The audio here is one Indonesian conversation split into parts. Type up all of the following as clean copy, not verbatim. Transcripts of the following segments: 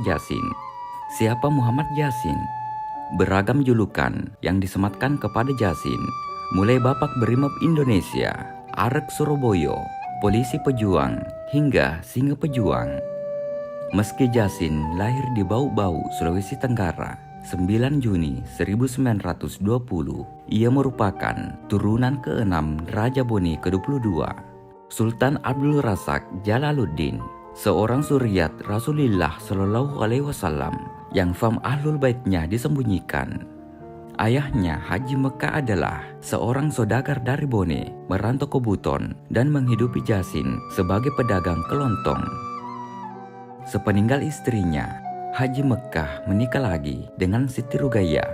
Yasin. Siapa Muhammad Yasin? Beragam julukan yang disematkan kepada Yasin, mulai Bapak Brimob Indonesia, Arek Surabaya, Polisi Pejuang, hingga Singa Pejuang. Meski Yasin lahir di Bau-Bau, Sulawesi Tenggara, 9 Juni 1920, ia merupakan turunan ke-6 Raja Bone ke-22, Sultan Abdul Razak Jalaluddin, seorang suriat Rasulullah Shallallahu Alaihi Wasallam yang fam ahlul baitnya disembunyikan. Ayahnya Haji Mekah adalah seorang saudagar dari Bone, merantau ke Buton dan menghidupi Yasin sebagai pedagang kelontong. Sepeninggal istrinya, Haji Mekah menikah lagi dengan Siti Rugaya.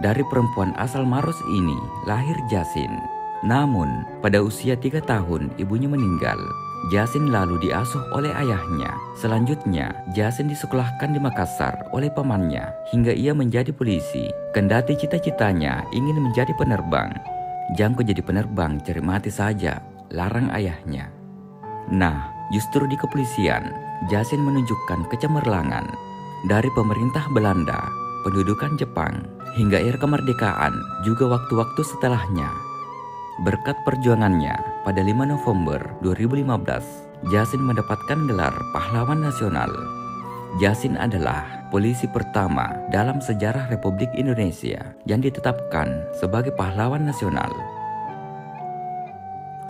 Dari perempuan asal Maros ini lahir Yasin. Namun, pada usia 3 tahun ibunya meninggal. Yasin lalu diasuh oleh ayahnya. Selanjutnya, Yasin disekolahkan di Makassar oleh pamannya hingga ia menjadi polisi. Kendati cita-citanya ingin menjadi penerbang. "Jangan kau jadi penerbang, cari mati saja," larang ayahnya. Nah, justru di kepolisian, Yasin menunjukkan kecemerlangan. Dari pemerintah Belanda, pendudukan Jepang, hingga era kemerdekaan, juga waktu-waktu setelahnya. Berkat perjuangannya, pada 5 November 2015, Yasin mendapatkan gelar Pahlawan Nasional. Yasin adalah polisi pertama dalam sejarah Republik Indonesia yang ditetapkan sebagai pahlawan nasional.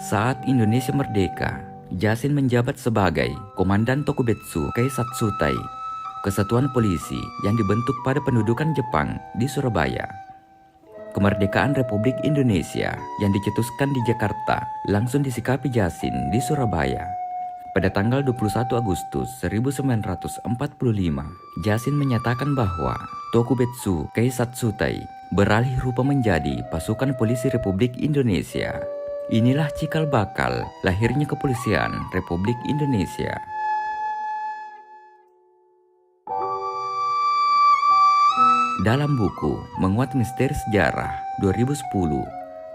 Saat Indonesia merdeka, Yasin menjabat sebagai Komandan Tokubetsu Keisatsutai, kesatuan polisi yang dibentuk pada pendudukan Jepang di Surabaya. Kemerdekaan Republik Indonesia yang dicetuskan di Jakarta langsung disikapi Yasin di Surabaya. Pada tanggal 21 Agustus 1945, Yasin menyatakan bahwa Tokubetsu Keisatsutai beralih rupa menjadi pasukan polisi Republik Indonesia. Inilah cikal bakal lahirnya kepolisian Republik Indonesia. Dalam buku Menguat Misteri Sejarah 2010,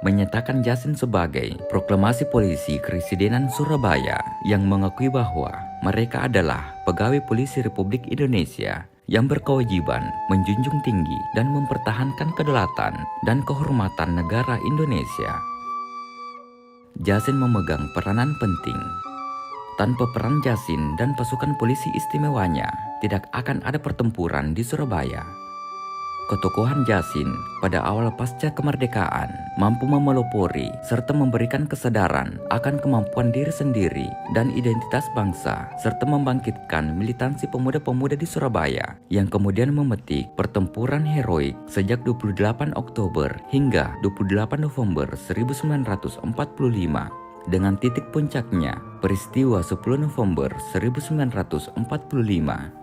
menyatakan Yasin sebagai proklamasi polisi Kepresidenan Surabaya yang mengakui bahwa mereka adalah pegawai polisi Republik Indonesia yang berkewajiban menjunjung tinggi dan mempertahankan kedaulatan dan kehormatan negara Indonesia. Yasin memegang peranan penting. Tanpa peran Yasin dan pasukan polisi istimewanya, tidak akan ada pertempuran di Surabaya. Ketokohan Yasin pada awal pasca kemerdekaan mampu memelopori serta memberikan kesadaran akan kemampuan diri sendiri dan identitas bangsa, serta membangkitkan militansi pemuda-pemuda di Surabaya yang kemudian memetik pertempuran heroik sejak 28 Oktober hingga 28 November 1945 dengan titik puncaknya peristiwa 10 November 1945.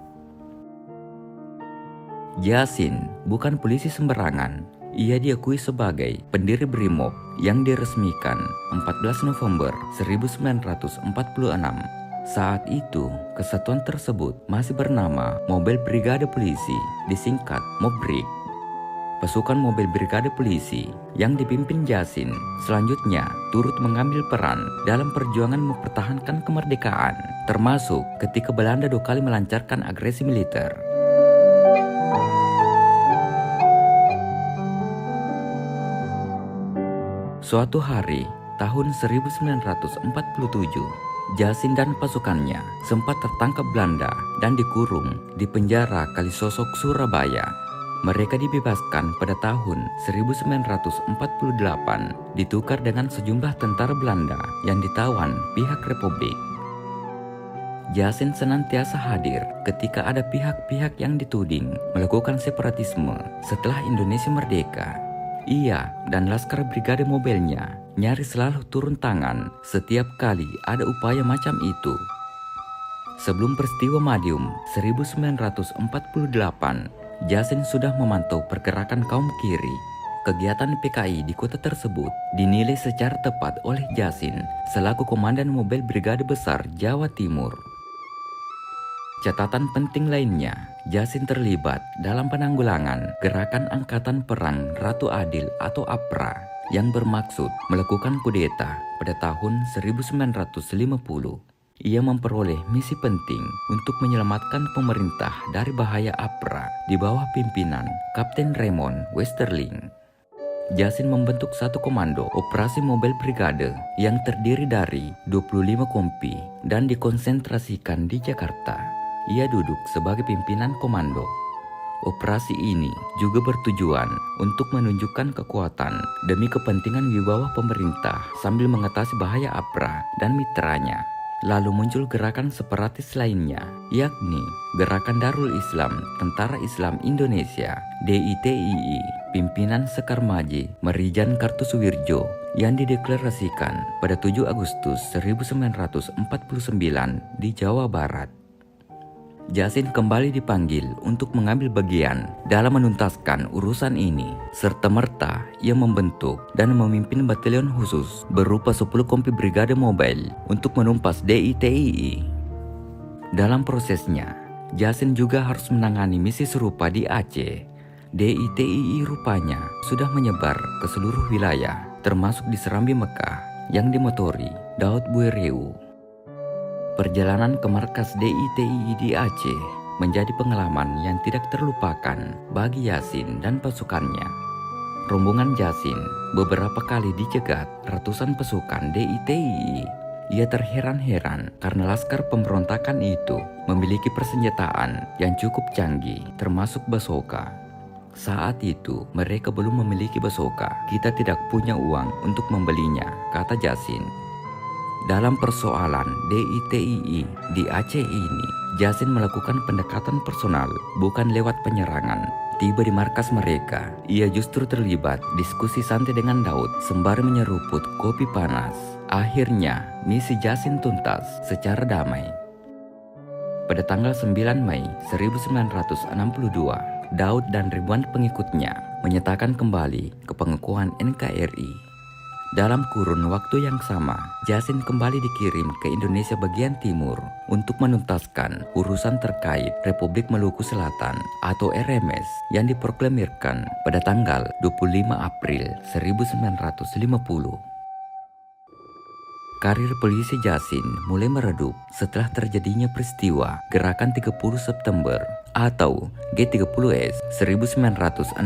Yasin bukan polisi sembarangan. Ia diakui sebagai pendiri Brimob yang diresmikan 14 November 1946. Saat itu, kesatuan tersebut masih bernama Mobil Brigade Polisi, disingkat Mobrik. Pasukan Mobil Brigade Polisi yang dipimpin Yasin selanjutnya turut mengambil peran dalam perjuangan mempertahankan kemerdekaan, termasuk ketika Belanda 2 kali melancarkan agresi militer. Suatu hari, tahun 1947, Yasin dan pasukannya sempat tertangkap Belanda dan dikurung di penjara Kalisosok, Surabaya. Mereka dibebaskan pada tahun 1948, ditukar dengan sejumlah tentara Belanda yang ditawan pihak Republik. Yasin senantiasa hadir ketika ada pihak-pihak yang dituding melakukan separatisme setelah Indonesia merdeka. Ia dan Laskar Brigade Mobilnya nyaris selalu turun tangan setiap kali ada upaya macam itu. Sebelum peristiwa Madiun 1948, Yasin sudah memantau pergerakan kaum kiri. Kegiatan PKI di kota tersebut dinilai secara tepat oleh Yasin selaku Komandan Mobil Brigade Besar Jawa Timur. Catatan penting lainnya, Yasin terlibat dalam penanggulangan Gerakan Angkatan Perang Ratu Adil atau APRA yang bermaksud melakukan kudeta pada tahun 1950. Ia memperoleh misi penting untuk menyelamatkan pemerintah dari bahaya APRA di bawah pimpinan Kapten Raymond Westerling. Jasin membentuk satu komando operasi Mobile Brigade yang terdiri dari 25 kompi dan dikonsentrasikan di Jakarta. Ia duduk sebagai pimpinan komando. Operasi ini juga bertujuan untuk menunjukkan kekuatan demi kepentingan wibawa pemerintah sambil mengatasi bahaya APRA dan mitranya. Lalu muncul gerakan separatis lainnya, yakni Gerakan Darul Islam Tentara Islam Indonesia (DITII) pimpinan Sekar Maji Merijan Kartosuwirjo yang dideklarasikan pada 7 Agustus 1949 di Jawa Barat. Jasin kembali dipanggil untuk mengambil bagian dalam menuntaskan urusan ini. Serta-merta ia membentuk dan memimpin batalion khusus berupa 10 kompi brigade mobile untuk menumpas DITII. Dalam prosesnya, Jasin juga harus menangani misi serupa di Aceh. DITII rupanya sudah menyebar ke seluruh wilayah, termasuk di Serambi Mekah yang dimotori Daud Buereu. Perjalanan ke markas DITII di Aceh menjadi pengalaman yang tidak terlupakan bagi Jasin dan pasukannya. Rombongan Jasin beberapa kali dicegat ratusan pasukan DITII. Ia terheran-heran karena laskar pemberontakan itu memiliki persenjataan yang cukup canggih, termasuk basoka. Saat itu mereka belum memiliki basoka. Kita tidak punya uang untuk membelinya, kata Jasin. Dalam persoalan DITII di Aceh ini, Jasin melakukan pendekatan personal, bukan lewat penyerangan. Tiba di markas mereka, ia justru terlibat diskusi santai dengan Daud sembari menyeruput kopi panas. Akhirnya, misi Jasin tuntas secara damai. Pada tanggal 9 Mei 1962, Daud dan ribuan pengikutnya menyatakan kembali ke pengakuan NKRI. Dalam kurun waktu yang sama, Jasin kembali dikirim ke Indonesia bagian timur untuk menuntaskan urusan terkait Republik Maluku Selatan atau RMS yang diproklamirkan pada tanggal 25 April 1950. Karir polisi Jasin mulai meredup setelah terjadinya peristiwa Gerakan 30 September atau G30S 1965.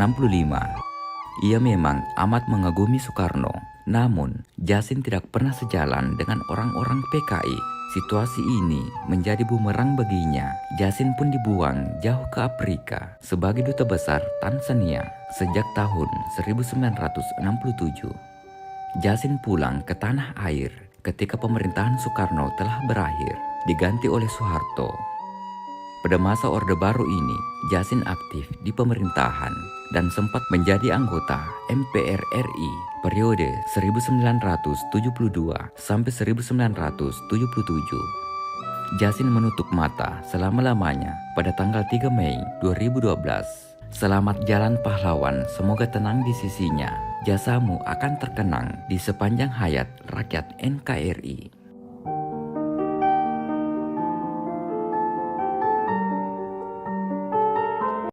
Ia memang amat mengagumi Soekarno. Namun, Jasin tidak pernah sejalan dengan orang-orang PKI. Situasi ini menjadi bumerang baginya. Jasin pun dibuang jauh ke Afrika sebagai duta besar Tanzania sejak tahun 1967. Jasin pulang ke tanah air ketika pemerintahan Soekarno telah berakhir, diganti oleh Soeharto. Pada masa Orde Baru ini, Jasin aktif di pemerintahan dan sempat menjadi anggota MPR RI periode 1972 sampai 1977. Jasin menutup mata selama-lamanya pada tanggal 3 Mei 2012. Selamat jalan pahlawan, semoga tenang di sisinya. Jasamu akan terkenang di sepanjang hayat rakyat NKRI.